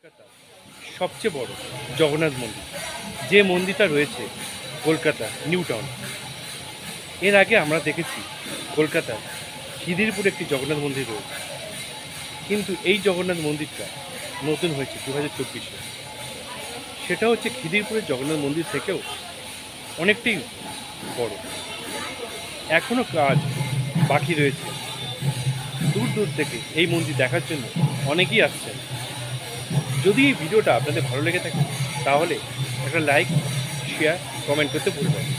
কলকাতার সবচেয়ে বড় জগন্নাথ মন্দির, যে মন্দিরটা রয়েছে কলকাতা নিউ টাউন। এর আগে আমরা দেখেছি কলকাতার খিদিরপুরে একটি জগন্নাথ মন্দির রয়েছে, কিন্তু এই জগন্নাথ মন্দিরটা নতুন হয়েছে 2024-এ। সেটা হচ্ছে খিদিরপুরের জগন্নাথ মন্দির থেকেও অনেকটাই বড়। এখনও কাজ বাকি রয়েছে। দূর দূর থেকে এই মন্দির দেখার জন্য অনেকেই আসছেন। যদি এই ভিডিওটা আপনাদের ভালো লেগে থাকে তাহলে একটা লাইক, শেয়ার, কমেন্ট করতে ভুলবেন না।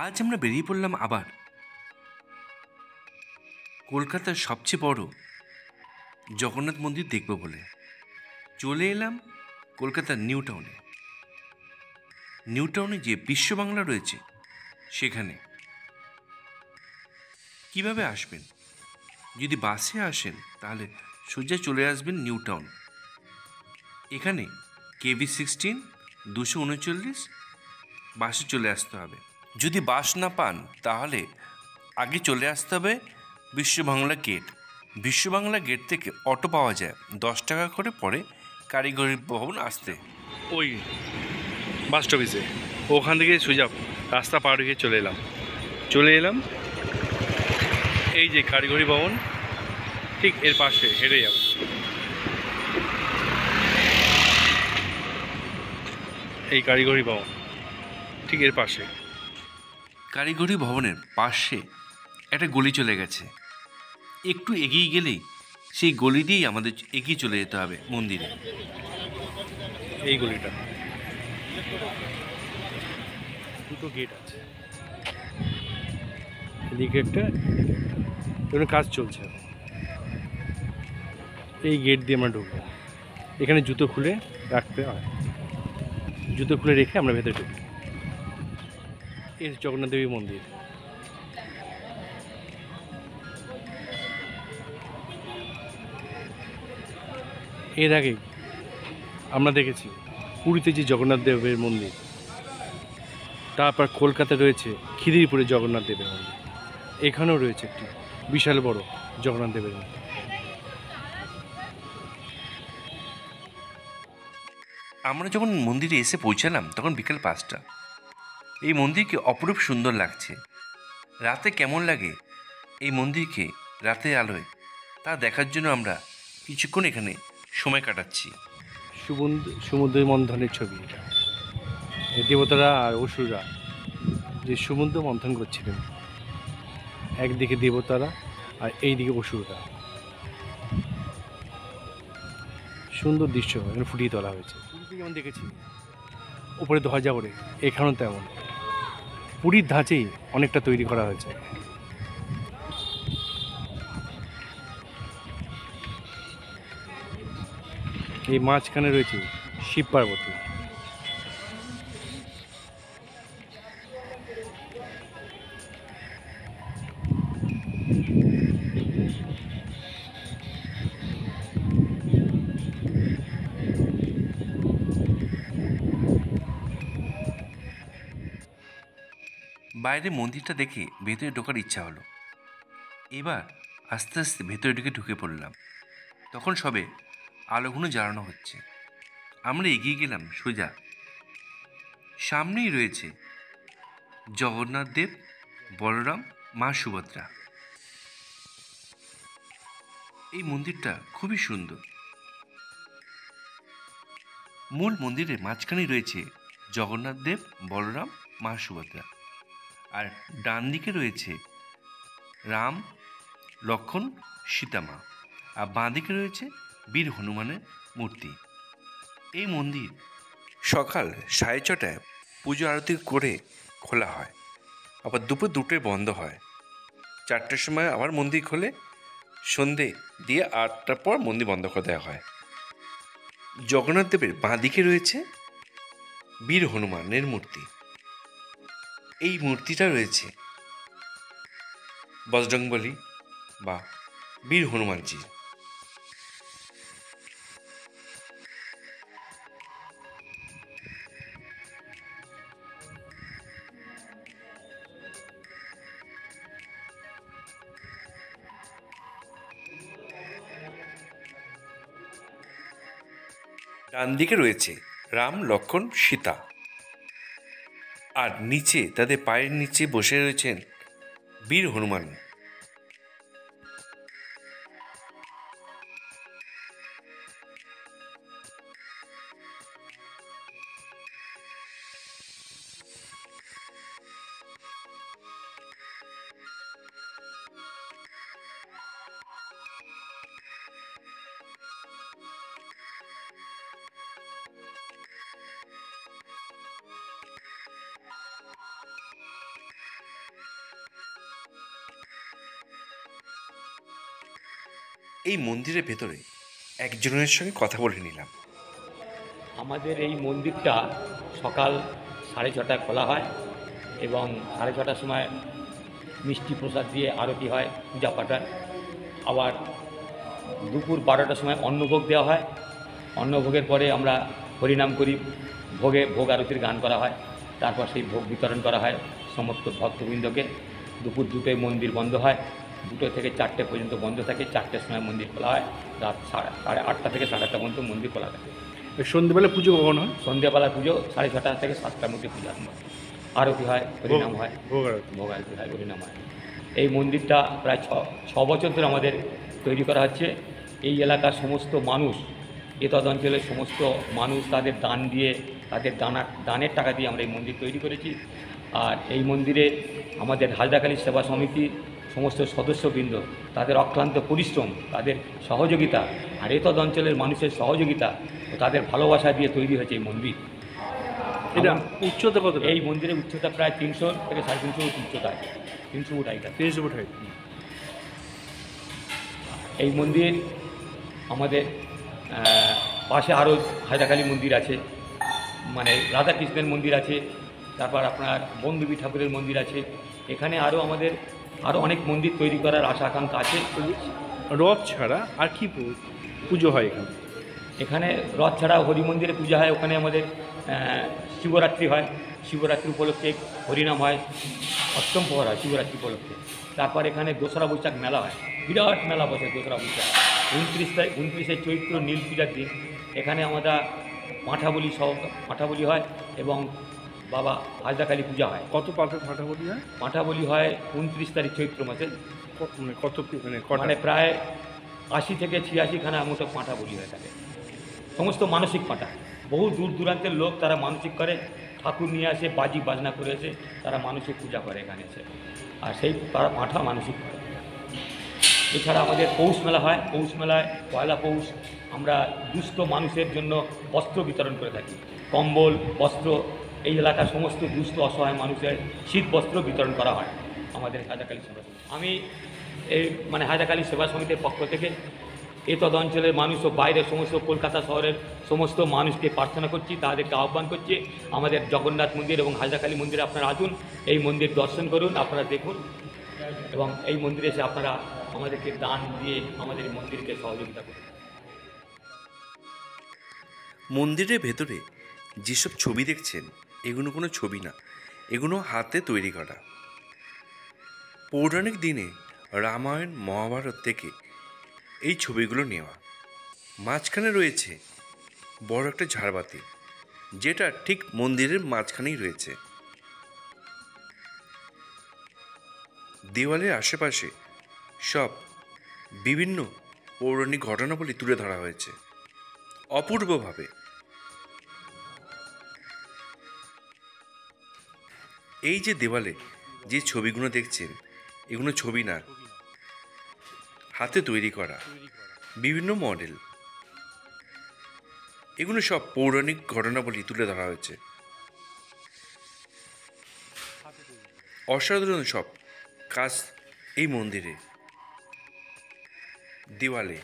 আজ আমরা বেরিয়ে পড়লাম আবার কলকাতার সবচেয়ে বড় জগন্নাথ মন্দির দেখব বলে। চলে এলাম কলকাতার নিউ টাউনে। নিউ টাউনে যে বিশ্ব বাংলা রয়েছে সেখানে। কিভাবে আসবেন? যদি বাসে আসেন তাহলে সোজা চলে আসবেন নিউ টাউন। এখানে KV16 239 বাসে চলে আসতে হবে। যদি বাস না পান তাহলে আগে চলে আসতে হবে বিশ্ববাংলা গেট। বিশ্ববাংলা গেট থেকে অটো পাওয়া যায় 10 টাকা করে পড়ে কারিগরি ভবন আসতে। ওই বাস স্টপেজে ওখান থেকে সোজা রাস্তা পার হয়ে চলে এলাম এই যে কারিগরি ভবন, ঠিক এর পাশে হেঁটে যাব। এই কারিগরি ভবন ঠিক এর পাশে। কারিগরি ভবনের পাশে একটা গলি চলে গেছে। একটু এগিয়ে গেলেই সেই গলি দিয়েই আমাদের এগিয়ে চলে যেতে হবে মন্দিরে। এই গলিটা দুটো গেট আছে, এদিকে একটা, এখানে কাজ চলছে। এই গেট দিয়ে আমরা ঢুকবো। এখানে জুতো খুলে রাখতে হয়, জুতো খুলে রেখে আমরা ভেতরে ঢুকি। এই জগন্নাথ দেবী মন্দির। এর আগে আমরা দেখেছি পুরীতে যে জগন্নাথ দেবের মন্দির, তারপর কলকাতায় রয়েছে খিদিরপুরে জগন্নাথ দেবের মন্দির। এখানেও রয়েছে একটি বিশাল বড় জগন্নাথ দেবের মন্দির। আমরা যখন মন্দিরে এসে পৌঁছালাম তখন বিকেল 5টা। এই মন্দিরকে অপরূপ সুন্দর লাগছে। রাতে কেমন লাগে এই মন্দিরকে রাতের আলোয় তা দেখার জন্য আমরা কিছুক্ষণ এখানে সময় কাটাচ্ছি। সমুদ্র মন্থনের ছবি এটা। এই দেবতারা আর অসুররা যে সমুদ্র মন্থন করছিলেন, একদিকে দেবতারা আর এইদিকে অসুররা। সুন্দর দৃশ্য এখানে ফুটিয়ে তোলা হয়েছে। পুরীতে যেমন দেখেছি উপরে ধ্বজা ওড়ে, এখানেও তেমন পুরীর ধাঁচেই অনেকটা তৈরি করা হয়েছে। এই মাঝখানে রয়েছে শিব পার্বতী। বাইরে মন্দিরটা দেখে ভেতরে ঢোকার ইচ্ছা হলো। এবার আস্তে আস্তে ভেতরে ঢুকে পড়লাম। তখন সবে আলোগুলো জ্বালানো হচ্ছে। আমরা এগিয়ে গেলাম সোজা। সামনেই রয়েছে জগন্নাথ দেব, বলরাম, মা সুভদ্রা। এই মন্দিরটা খুবই সুন্দর। মূল মন্দিরের মাঝখানে রয়েছে জগন্নাথ দেব, বলরাম, মা সুভদ্রা। আর ডান দিকে রয়েছে রাম, লক্ষ্মণ, সীতামা। আর বাঁ দিকে রয়েছে বীর হনুমানের মূর্তি। এই মন্দির সকাল 6:30টায় পুজো আরতি করে খোলা হয়, আবার দুপুর 2টোয় বন্ধ হয়। 4টের সময় আবার মন্দির খোলে, সন্ধে দিয়ে 8টার পর মন্দির বন্ধ করে দেওয়া হয়। জগন্নাথ দেবের বাঁ দিকে রয়েছে বীর হনুমানের মূর্তি। এই মূর্তিটা রয়েছে বজরংবলী বা বীর হনুমানজি। ডান দিকে রয়েছে রাম, লক্ষ্মণ, সীতা, আর নিচে তাদের পায়ের নিচে বসে রয়েছেন বীর হনুমান। এই মন্দিরের ভেতরে একজনের সঙ্গে কথা বলে নিলাম। আমাদের এই মন্দিরটা সকাল 6:30টায় খোলা হয় এবং 6:30টার সময় মিষ্টি প্রসাদ দিয়ে আরতি হয়, পূজা পাঠ হয়। আবার দুপুর 12টার সময় অন্নভোগ দেওয়া হয়। অন্নভোগের পরে আমরা হরিনাম করি, ভোগ আরতির গান করা হয়। তারপর সেই ভোগ বিতরণ করা হয় সমস্ত ভক্তবৃন্দকে। দুপুর 2টায় মন্দির বন্ধ হয়, 2টো থেকে 4টে পর্যন্ত বন্ধ থাকে। 4টের সময় মন্দির খোলা হয়। রাত 8:30 থেকে 8:30 পর্যন্ত মন্দির খোলা থাকে। সন্ধ্যেবেলা পুজো কখন হয়? সন্ধ্যাবেলা পুজো 6:30 থেকে 7টার মধ্যে পূজা আরম্ভ হয়। আরতি হয়, হরিনাম হয়, ভোগ আরতি। ভোগ আরতি হয়, হরিনাম হয়। এই মন্দিরটা প্রায় ছ বছর ধরে আমাদের তৈরি করা হচ্ছে। এই এলাকার সমস্ত মানুষ, এতদ অঞ্চলের সমস্ত মানুষ তাদের দান দিয়ে, তাদের দানের টাকা দিয়ে আমরা এই মন্দির তৈরি করেছি। আর এই মন্দিরে আমাদের হালদাখালী সেবা সমিতি সমস্ত সদস্যবৃন্দ, তাদের অক্লান্ত পরিশ্রম, তাদের সহযোগিতা আর এতদ অঞ্চলের মানুষের সহযোগিতা ও তাদের ভালোবাসা দিয়ে তৈরি হয়েছে এই মন্দির। এটা উচ্চতা কত? এই মন্দিরের উচ্চতা প্রায় 300 থেকে 350 ফুট উচ্চতা আছে। 300 ফুট হাইট আছে। 300 ফুট হাইট। এই মন্দির আমাদের পাশে আরও হায়দাকালী মন্দির আছে, মানে রাধাকৃষ্ণের মন্দির আছে। তারপর আপনার বনদেবী ঠাকুরের মন্দির আছে। এখানে আমাদের আরও অনেক মন্দির তৈরি করার আশা আকাঙ্ক্ষা আছে। রথ ছাড়া আর কি পুজো হয় এখানে? এখানে রথ ছাড়া হরি মন্দিরে পূজা হয়। ওখানে আমাদের শিবরাত্রি হয়। শিবরাত্রি উপলক্ষে হরিনাম হয়, অষ্টম প্রহর হয় শিবরাত্রি উপলক্ষে। তারপর এখানে দোসরা বৈশাখ মেলা হয়, বিরাট মেলা বসে দোসরা বৈশাখ। 29শে চৈত্র নীল পূজার দিন এখানে আমরা পাঁঠা বলি হয় এবং বাবা হাজদাকালী পূজা হয়। কত পাঠা বলি হয়? পাঁঠা বলি হয় 29 তারিখ চৈত্র মাসে। মানে প্রায় 80 থেকে 86 খানা মতো পাঁঠা বলি হয়ে থাকে। সমস্ত মানসিক পাঁঠা, বহু দূর দূরান্তের লোক তারা মানসিক করে, ঠাকুর নিয়ে আসে, বাজি বাজনা করে এসে তারা মানসিক পূজা করে এখানে এসে, আর সেই তারা পাঁঠা মানসিক করে। এছাড়া আমাদের পৌষ মেলা হয়। পৌষ মেলায় পয়লা পৌষ আমরা দুস্থ মানুষের জন্য বস্ত্র বিতরণ করে থাকি, কম্বল, বস্ত্র। এই এলাকার সমস্ত দুস্থ অসহায় মানুষের শীত বস্ত্র বিতরণ করা হয় আমাদের হায়দাকালী সেবা সমিতি। আমি এই হায়দাকালী সেবা সমিতির পক্ষ থেকে এতদ অঞ্চলের মানুষ ও বাইরের সমস্ত কলকাতা শহরের সমস্ত মানুষকে প্রার্থনা করছি, তাদেরকে আহ্বান করছি আমাদের জগন্নাথ মন্দির এবং হায়দাকালী মন্দিরে আপনারা আসুন, এই মন্দির দর্শন করুন, আপনারা দেখুন এবং এই মন্দিরে এসে আপনারা আমাদেরকে দান দিয়ে আমাদের মন্দিরকে সহযোগিতা করুন। মন্দিরের ভেতরে যেসব ছবি দেখছেন এগুলো কোনো ছবি না, এগুলো হাতে তৈরি করা। পৌরাণিক দিনে রামায়ণ মহাভারত থেকে এই ছবিগুলো নেওয়া। মাঝখানে রয়েছে বড় একটা ঝাড়বাতি, যেটা ঠিক মন্দিরের মাঝখানেই রয়েছে। দেওয়ালের আশেপাশে সব বিভিন্ন পৌরাণিক ঘটনাবলী তুলে ধরা হয়েছে অপূর্বভাবে। এই যে দেওয়ালে যে ছবিগুলো দেখছেন এগুলো ছবি না, হাতে তৈরি করা বিভিন্ন মডেল। এগুলো সব পৌরাণিক ঘটনাবলী তুলে ধরা হয়েছে। অসাধারণ সব কাজ এই মন্দিরে দেওয়ালে।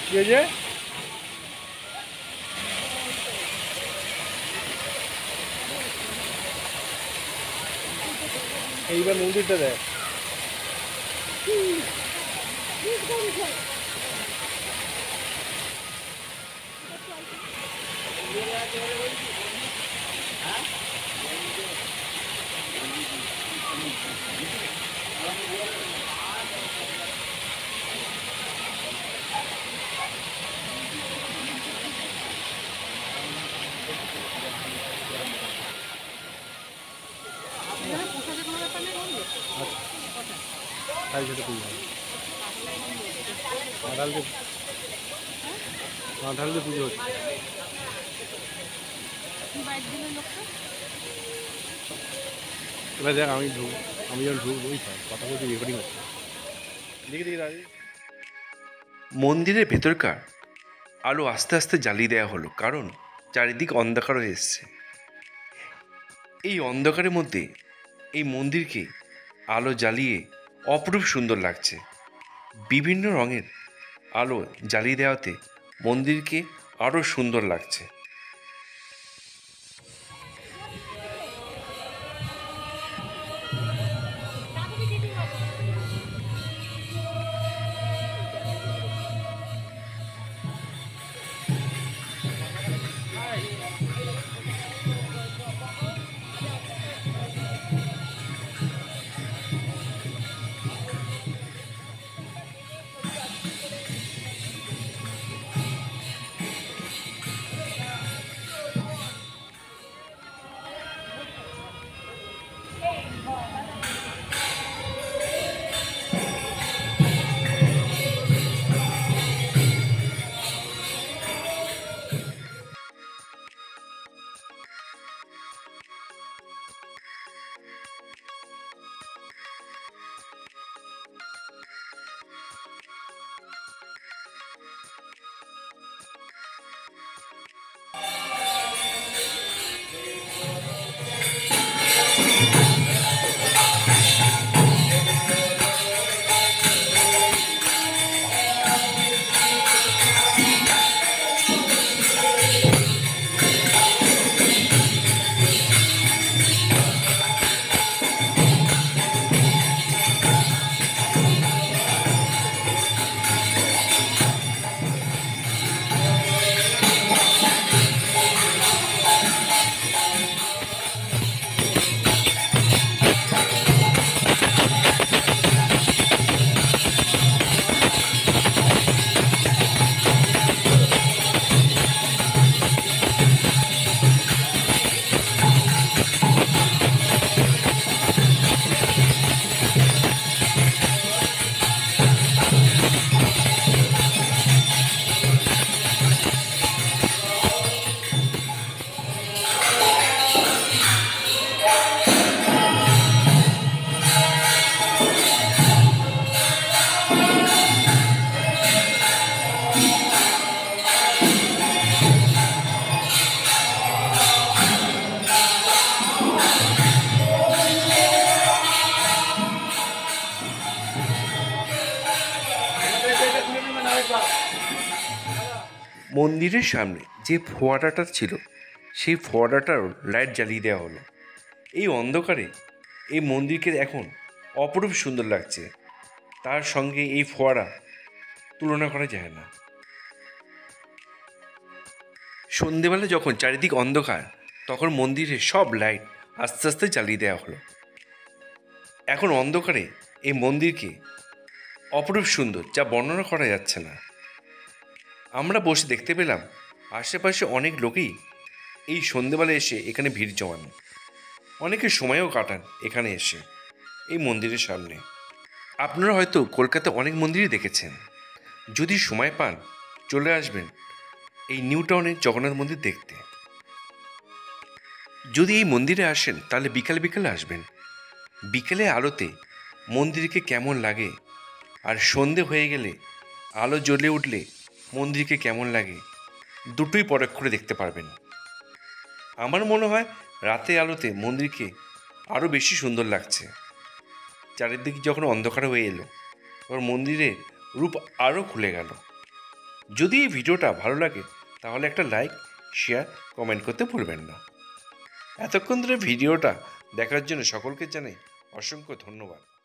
কি হয়েছে? এইবার মন্দিরটা দেখ। তাই সেটা খুবই ভালো। মা ঢালতে পুজো হচ্ছে। এবার দেখ আমি যখন ঢুকবো ওই কথা বলতে রেকর্ডিং হচ্ছে। দেখি দেখি দাঁড়িয়ে মন্দিরের ভেতরকার আলো আস্তে আস্তে জ্বালিয়ে দেওয়া হলো, কারণ চারিদিক অন্ধকার হয়ে এসছে। এই অন্ধকারের মধ্যে এই মন্দিরকে আলো জ্বালিয়ে অপরূপ সুন্দর লাগছে। বিভিন্ন রঙের আলো জ্বালিয়ে দেওয়াতে মন্দিরকে আরও সুন্দর লাগছে। মন্দিরের সামনে যে ফোয়ারাটা ছিল সেই ফোয়ারাটারও লাইট জ্বালিয়ে দেওয়া হলো। এই অন্ধকারে এই মন্দিরকে এখন অপরূপ সুন্দর লাগছে। তার সঙ্গে এই ফোয়ারা তুলনা করা যায় না। সন্ধেবেলা যখন চারিদিক অন্ধকার, তখন মন্দিরের সব লাইট আস্তে আস্তে জ্বালিয়ে দেওয়া হলো। এখন অন্ধকারে এই মন্দিরকে অপরূপ সুন্দর, যা বর্ণনা করা যাচ্ছে না। আমরা বসে দেখতে পেলাম আশেপাশে অনেক লোকই এই সন্ধেবেলা এসে এখানে ভিড় জমান। অনেকে সময়ও কাটান এখানে এসে এই মন্দিরের সামনে। আপনারা হয়তো কলকাতায় অনেক মন্দিরই দেখেছেন। যদি সময় পান চলে আসবেন এই নিউ টাউনের জগন্নাথ মন্দির দেখতে। যদি এই মন্দিরে আসেন তাহলে বিকালে বিকালে আসবেন। বিকেলে আলোতে মন্দিরকে কেমন লাগে, আর সন্ধে হয়ে গেলে আলো জ্বলে উঠলে মন্দিরকে কেমন লাগে, দুটোই পরখ করে দেখতে পারবেন। আমার মনে হয় রাতে আলোতে মন্দিরকে আরও বেশি সুন্দর লাগছে। চারিদিক যখন অন্ধকার হয়ে এলো তখন মন্দিরের রূপ আরও খুলে গেল। যদি এই ভিডিওটা ভালো লাগে তাহলে একটা লাইক, শেয়ার, কমেন্ট করতে ভুলবেন না। এতক্ষণ ধরে ভিডিওটা দেখার জন্য সকলকে জানাই অসংখ্য ধন্যবাদ।